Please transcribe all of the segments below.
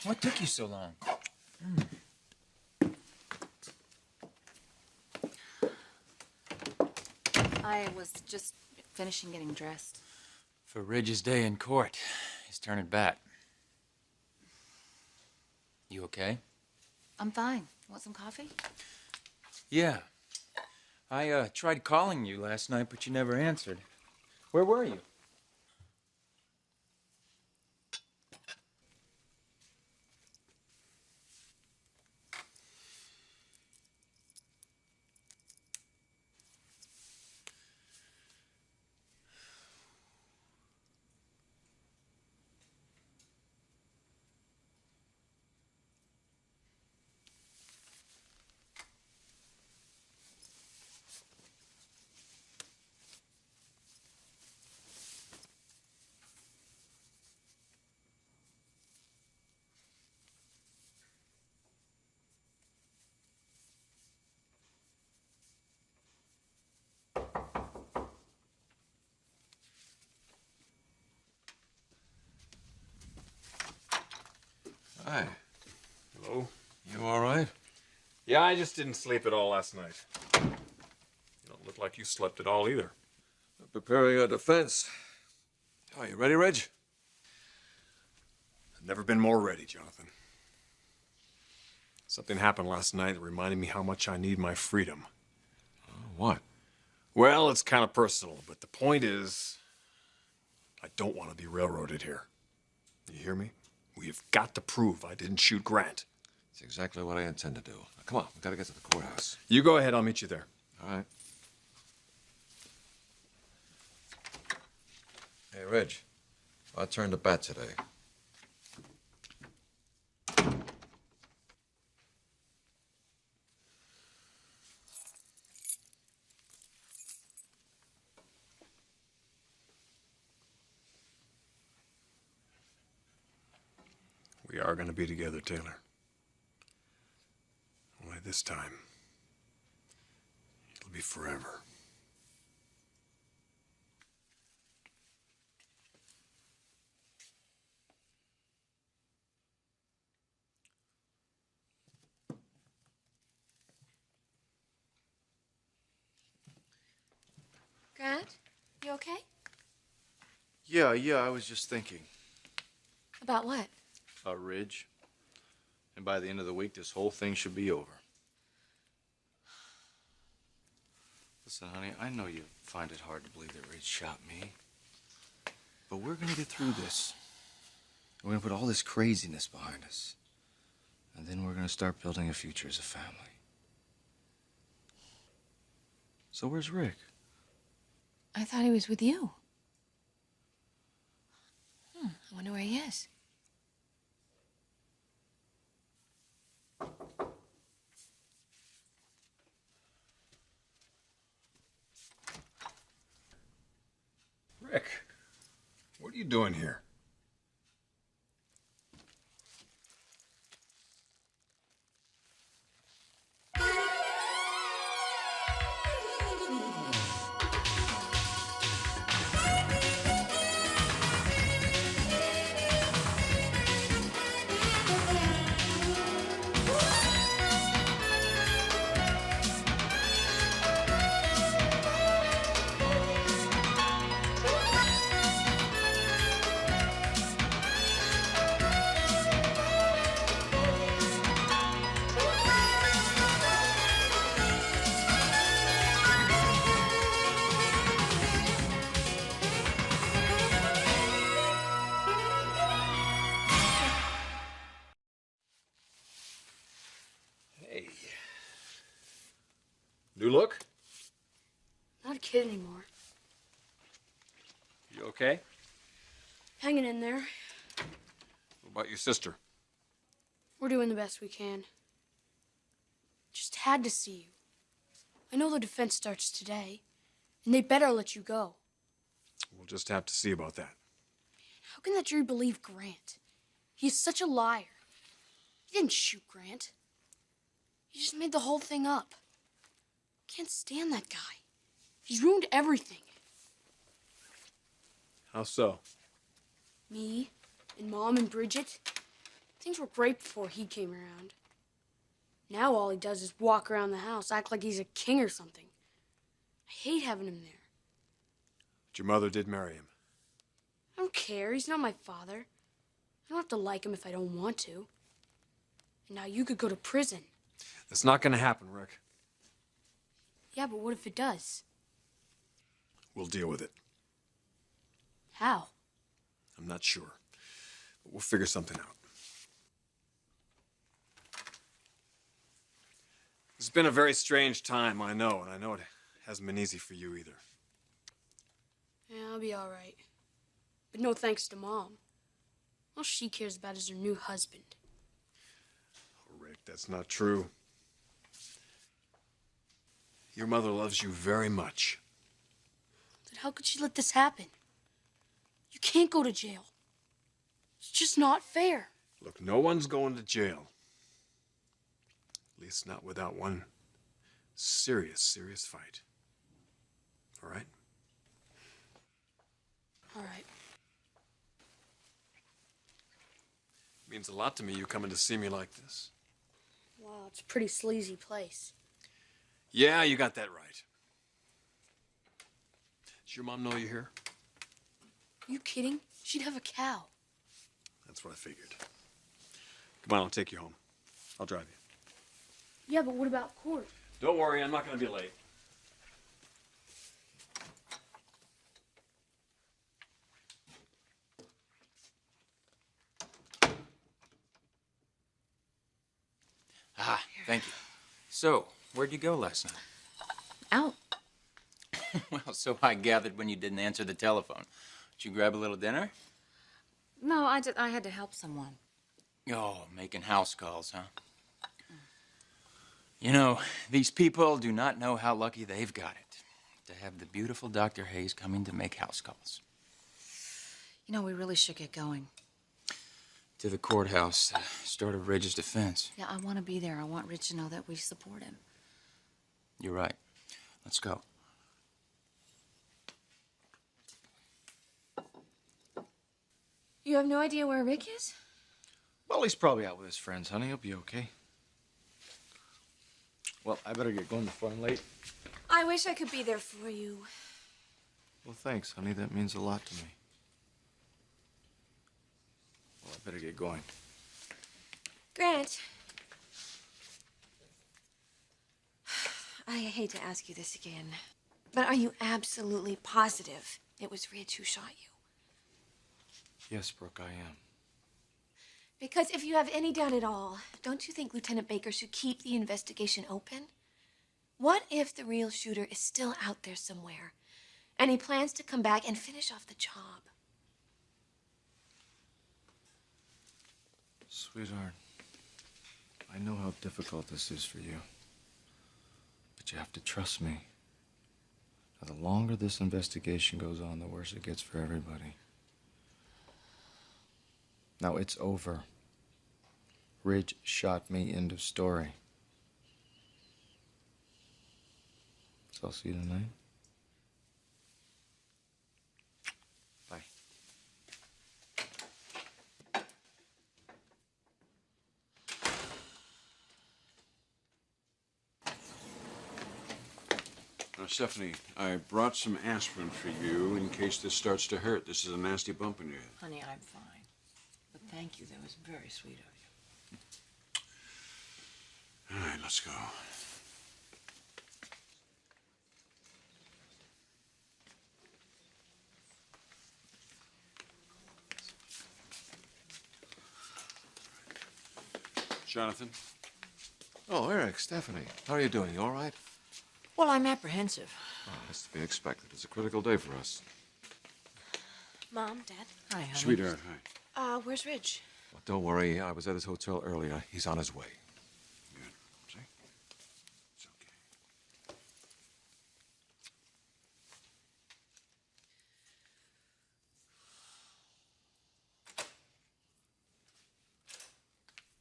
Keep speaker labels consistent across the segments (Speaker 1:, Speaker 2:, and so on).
Speaker 1: What took you so long?
Speaker 2: I was just finishing getting dressed.
Speaker 1: For Ridge's day in court. He's turning bat. You okay?
Speaker 2: I'm fine. Want some coffee?
Speaker 1: Yeah. I tried calling you last night, but you never answered. Where were you?
Speaker 3: Hi. Hello. You all right? Yeah, I just didn't sleep at all last night. You don't look like you slept at all either.
Speaker 4: Preparing our defense. Are you ready, Reg?
Speaker 3: I've never been more ready, Jonathan. Something happened last night that reminded me how much I need my freedom.
Speaker 4: What?
Speaker 3: Well, it's kind of personal, but the point is, I don't want to be railroaded here. You hear me? We have got to prove I didn't shoot Grant.
Speaker 4: It's exactly what I intend to do. Now, come on, we gotta get to the courthouse.
Speaker 3: You go ahead, I'll meet you there.
Speaker 4: All right. Hey, Reg. I turned the bat today.
Speaker 3: We are going to be together, Taylor. Only this time, it'll be forever.
Speaker 2: Grant, you okay?
Speaker 5: Yeah, I was just thinking.
Speaker 2: About what?
Speaker 5: Ridge. And by the end of the week, this whole thing should be over. Listen, honey, I know you find it hard to believe that Ridge shot me. But we're gonna get through this. We're gonna put all this craziness behind us. And then we're gonna start building a future as a family. So where's Rick?
Speaker 2: I thought he was with you. I wonder where he is.
Speaker 3: Rick, what are you doing here? Hey. New look?
Speaker 6: Not a kid anymore.
Speaker 3: You okay?
Speaker 6: Hanging in there.
Speaker 3: What about your sister?
Speaker 6: We're doing the best we can. Just had to see you. I know the defense starts today, and they better let you go.
Speaker 3: We'll just have to see about that.
Speaker 6: How can that jury believe Grant? He's such a liar. He didn't shoot Grant. He just made the whole thing up. Can't stand that guy. He's ruined everything.
Speaker 3: How so?
Speaker 6: Me and Mom and Bridget. Things were great before he came around. Now all he does is walk around the house, act like he's a king or something. I hate having him there.
Speaker 3: But your mother did marry him.
Speaker 6: I don't care. He's not my father. I don't have to like him if I don't want to. And now you could go to prison.
Speaker 3: That's not gonna happen, Rick.
Speaker 6: Yeah, but what if it does?
Speaker 3: We'll deal with it.
Speaker 6: How?
Speaker 3: I'm not sure. But we'll figure something out. It's been a very strange time, I know, and I know it hasn't been easy for you either.
Speaker 6: Yeah, I'll be all right. But no thanks to Mom. All she cares about is her new husband.
Speaker 3: Oh, Rick, that's not true. Your mother loves you very much.
Speaker 6: Then how could she let this happen? You can't go to jail. It's just not fair.
Speaker 3: Look, no one's going to jail. At least not without one serious fight. All right?
Speaker 6: All right.
Speaker 3: It means a lot to me you coming to see me like this.
Speaker 6: Wow, it's a pretty sleazy place.
Speaker 3: Yeah, you got that right. Does your mom know you're here?
Speaker 6: Are you kidding? She'd have a cow.
Speaker 3: That's what I figured. Come on, I'll take you home. I'll drive you.
Speaker 6: Yeah, but what about court?
Speaker 3: Don't worry, I'm not going to be late.
Speaker 1: Ah, thank you. So, where'd you go last night?
Speaker 2: Out.
Speaker 1: Well, so I gathered when you didn't answer the telephone. Did you grab a little dinner?
Speaker 2: No, I had to help someone.
Speaker 1: Oh, making house calls, huh? You know, these people do not know how lucky they've got it to have the beautiful Dr. Hayes coming to make house calls.
Speaker 2: You know, we really should get going.
Speaker 1: To the courthouse, start of Ridge's defense.
Speaker 2: Yeah, I want to be there. I want Rich to know that we support him.
Speaker 1: You're right. Let's go.
Speaker 2: You have no idea where Rick is?
Speaker 5: Well, he's probably out with his friends, honey. He'll be okay. Well, I better get going before I'm late.
Speaker 6: I wish I could be there for you.
Speaker 5: Well, thanks, honey. That means a lot to me. Well, I better get going.
Speaker 7: Grant. I hate to ask you this again, but are you absolutely positive it was Ridge who shot you?
Speaker 5: Yes, Brooke, I am.
Speaker 7: Because if you have any doubt at all, don't you think Lieutenant Baker should keep the investigation open? What if the real shooter is still out there somewhere, and he plans to come back and finish off the job?
Speaker 5: Sweetheart, I know how difficult this is for you. But you have to trust me. Now, the longer this investigation goes on, the worse it gets for everybody. Now, it's over. Ridge shot me, end of story. So I'll see you tonight. Bye.
Speaker 8: Stephanie, I brought some aspirin for you in case this starts to hurt. This is a nasty bump in your head.
Speaker 2: Honey, I'm fine. But thank you. That was very sweet of you.
Speaker 8: All right, let's go. Jonathan?
Speaker 4: Oh, Eric, Stephanie. How are you doing? You all right?
Speaker 2: Well, I'm apprehensive.
Speaker 4: Oh, that's to be expected. It's a critical day for us.
Speaker 7: Mom, Dad,
Speaker 2: Hi, honey.
Speaker 8: Sweetheart, hi.
Speaker 7: where's Ridge?
Speaker 4: Well, don't worry. I was at his hotel earlier. He's on his way.
Speaker 8: Good. See? It's okay.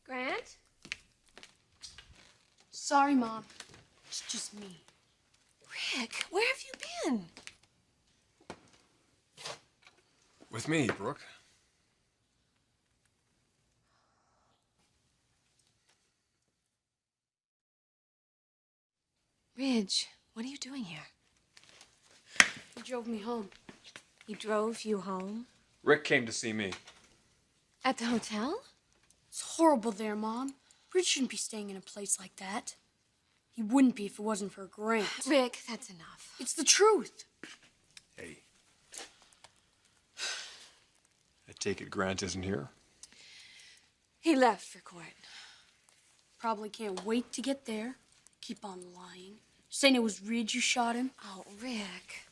Speaker 7: Grant?
Speaker 6: Sorry, Mom. It's just me.
Speaker 7: Rick, where have you been?
Speaker 3: With me, Brooke.
Speaker 7: Ridge, what are you doing here?
Speaker 6: He drove me home.
Speaker 7: He drove you home?
Speaker 3: Rick came to see me.
Speaker 7: At the hotel?
Speaker 6: It's horrible there, Mom. Bridge shouldn't be staying in a place like that. He wouldn't be if it wasn't for Grant.
Speaker 7: Rick, that's enough.
Speaker 6: It's the truth.
Speaker 3: Hey. I take it Grant isn't here?
Speaker 7: He left for court.
Speaker 6: Probably can't wait to get there. Keep on lying. Saying it was Ridge who shot him.
Speaker 7: Oh, Rick.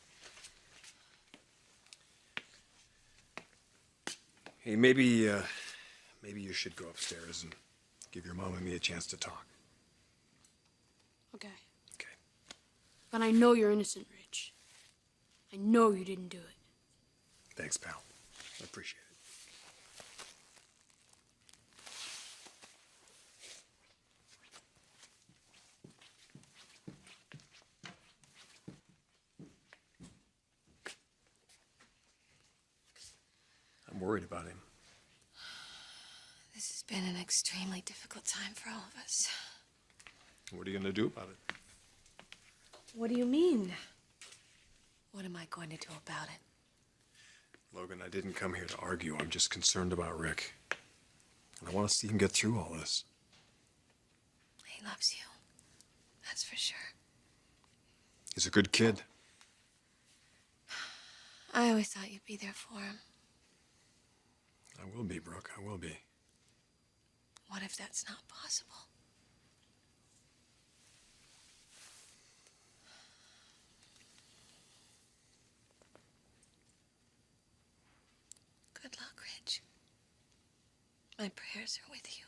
Speaker 3: Hey, maybe you should go upstairs and give your mom and me a chance to talk.
Speaker 6: Okay.
Speaker 3: Okay.
Speaker 6: But I know you're innocent, Ridge. I know you didn't do it.
Speaker 3: Thanks, pal. I appreciate it. I'm worried about him.
Speaker 7: This has been an extremely difficult time for all of us.
Speaker 3: What are you going to do about it?
Speaker 7: What do you mean? What am I going to do about it?
Speaker 3: Logan, I didn't come here to argue. I'm just concerned about Rick. And I want to see him get through all this.
Speaker 7: He loves you. That's for sure.
Speaker 3: He's a good kid.
Speaker 7: I always thought you'd be there for him.
Speaker 3: I will be, Brooke. I will be.
Speaker 7: What if that's not possible? Good luck, Ridge. My prayers are with you.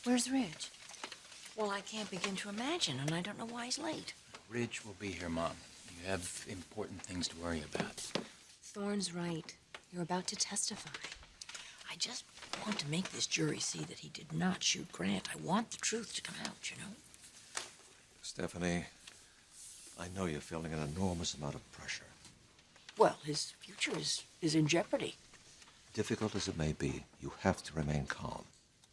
Speaker 9: Where's Ridge? Well, I can't begin to imagine, and I don't know why he's late.
Speaker 1: Ridge will be here, Mom. You have important things to worry about.
Speaker 9: Thorne's right. You're about to testify. I just want to make this jury see that he did not shoot Grant. I want the truth to come out, you know?
Speaker 10: Stephanie, I know you're feeling an enormous amount of pressure.
Speaker 9: Well, his future is in jeopardy.
Speaker 10: Difficult as it may be, you have to remain calm.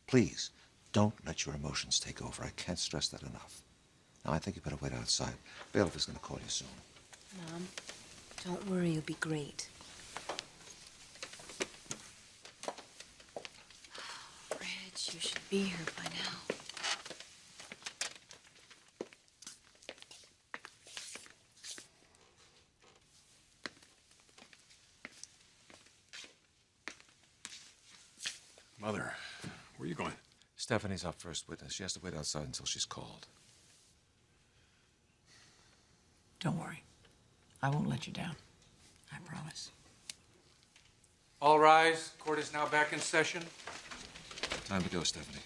Speaker 10: Please, don't let your emotions take over. I can't stress that enough. Now, I think you better wait outside. Bailiff is going to call you soon.
Speaker 9: Mom, don't worry, you'll be great.
Speaker 2: Ridge, you should be here by now.
Speaker 3: Mother, where are you going?
Speaker 10: Stephanie's our first witness. She has to wait outside until she's called.
Speaker 9: Don't worry. I won't let you down. I promise.
Speaker 11: All rise. Court is now back in session.
Speaker 10: Time to go, Stephanie.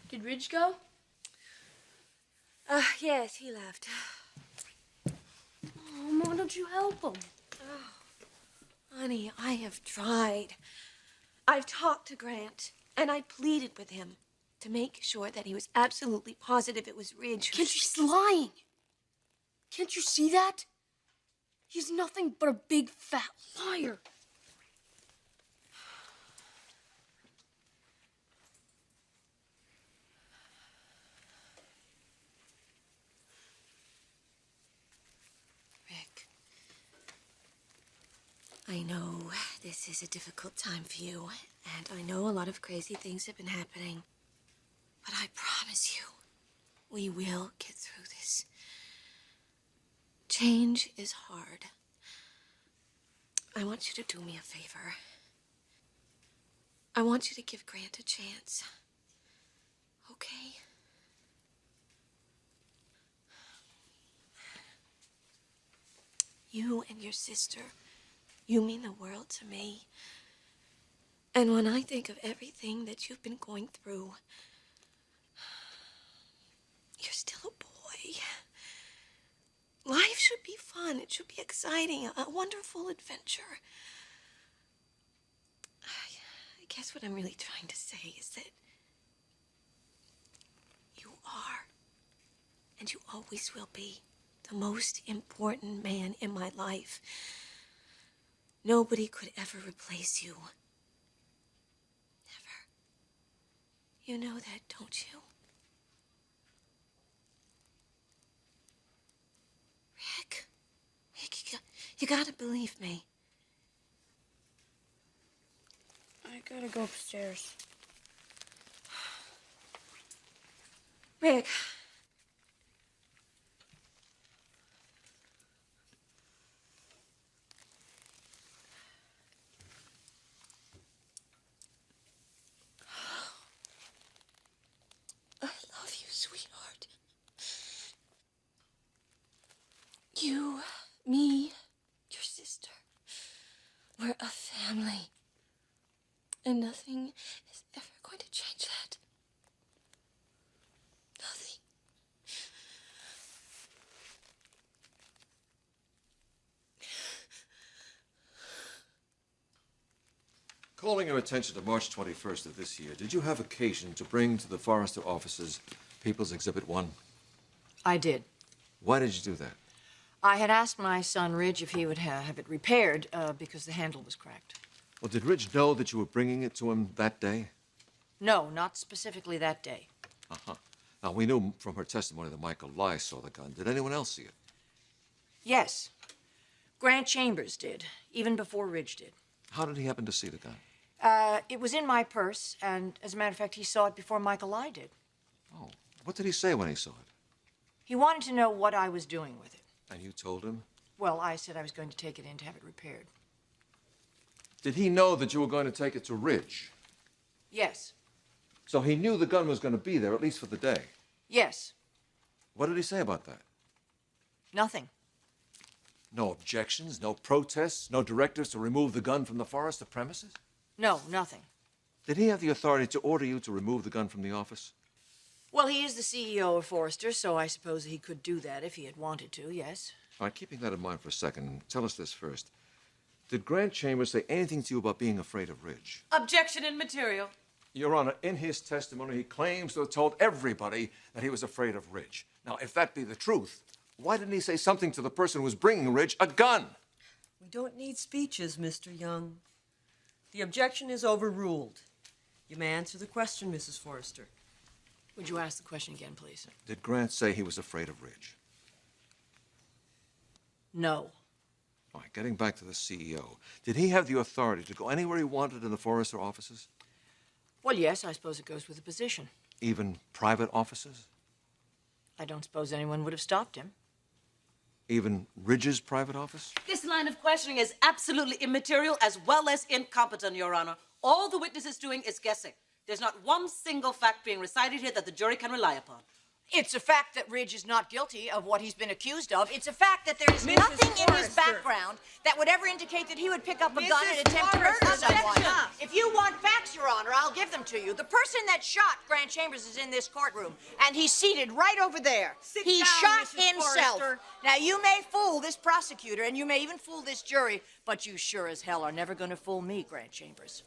Speaker 6: Did Ridge go?
Speaker 7: Yes, he left.
Speaker 6: Oh, Mom, don't you help him?
Speaker 7: Honey, I have tried. I've talked to Grant, and I pleaded with him to make sure that he was absolutely positive it was Ridge who...
Speaker 6: Can't you? He's lying. Can't you see that? He's nothing but a big fat liar.
Speaker 7: Rick, I know this is a difficult time for you, and I know a lot of crazy things have been happening. But I promise you, We will get through this. Change is hard. I want you to do me a favor. I want you to give Grant a chance. Okay? You and your sister, you mean the world to me. And when I think of everything that you've been going through, you're still a boy. Life should be fun. It should be exciting, a wonderful adventure. I guess what I'm really trying to say is that you are, and you always will be, the most important man in my life. Nobody could ever replace you. Never. You know that, don't you? Rick, you gotta believe me.
Speaker 6: I gotta go upstairs.
Speaker 7: Rick. I love you, sweetheart. You, me, your sister, we're a family. And nothing is ever going to change that. Nothing.
Speaker 10: Calling your attention to March 21st of this year, did you have occasion to bring to the Forrester offices People's Exhibit 1?
Speaker 9: I did.
Speaker 10: Why did you do that?
Speaker 9: I had asked my son Ridge if he would have it repaired because the handle was cracked.
Speaker 10: Well, did Ridge know that you were bringing it to him that day?
Speaker 9: No, not specifically that day.
Speaker 10: Uh-huh. Now, we knew from her testimony that Michael Lai saw the gun. Did anyone else see it?
Speaker 9: Yes. Grant Chambers did, even before Ridge did.
Speaker 10: How did he happen to see the gun?
Speaker 9: It was in my purse, and as a matter of fact, he saw it before Michael Lai did.
Speaker 10: Oh, what did he say when he saw it?
Speaker 9: He wanted to know what I was doing with it.
Speaker 10: And you told him?
Speaker 9: Well, I said I was going to take it in to have it repaired.
Speaker 10: Did he know that you were going to take it to Ridge?
Speaker 9: Yes.
Speaker 10: So he knew the gun was going to be there, at least for the day?
Speaker 9: Yes.
Speaker 10: What did he say about that?
Speaker 9: Nothing.
Speaker 10: No objections, no protests, no directives to remove the gun from the Forrester premises?
Speaker 9: No, nothing.
Speaker 10: Did he have the authority to order you to remove the gun from the office?
Speaker 9: Well, he is the CEO of Forrester, so I suppose he could do that if he had wanted to, yes.
Speaker 10: All right, keeping that in mind for a second, tell us this first. Did Grant Chambers say anything to you about being afraid of Ridge?
Speaker 12: Objection in material.
Speaker 10: Your Honor, in his testimony, he claims to have told everybody that he was afraid of Ridge. Now, if that be the truth, why didn't he say something to the person who was bringing Ridge a gun?
Speaker 12: We don't need speeches, Mr. Young. The objection is overruled. You may answer the question, Mrs. Forrester.
Speaker 9: Would you ask the question again, please?
Speaker 10: Did Grant say he was afraid of Ridge?
Speaker 9: No.
Speaker 10: All right, getting back to the CEO. Did he have the authority to go anywhere he wanted in the Forrester offices?
Speaker 9: Well, yes, I suppose it goes with the position.
Speaker 10: Even private offices?
Speaker 9: I don't suppose anyone would have stopped him.
Speaker 10: Even Ridge's private office?
Speaker 12: This line of questioning is absolutely immaterial as well as incompetent, Your Honor. All the witness is doing is guessing. There's not one single fact being recited here that the jury can rely upon.
Speaker 9: It's a fact that Ridge is not guilty of what he's been accused of. It's a fact that there is
Speaker 12: Mrs.
Speaker 9: nothing in his
Speaker 12: Forrester.
Speaker 9: background that would ever indicate that he would pick up a gun
Speaker 12: Mrs.
Speaker 9: and attempt to murder
Speaker 12: Forrester.
Speaker 9: someone.
Speaker 12: Objection.
Speaker 9: If you want facts, Your Honor, I'll give them to you. The person that shot Grant Chambers is in this courtroom, and he's seated right over there. He
Speaker 12: down,
Speaker 9: shot
Speaker 12: Mrs.
Speaker 9: himself.
Speaker 12: Forrester.
Speaker 9: Now, you may fool this prosecutor, and you may even fool this jury, but you sure as hell are never going to fool me, Grant Chambers.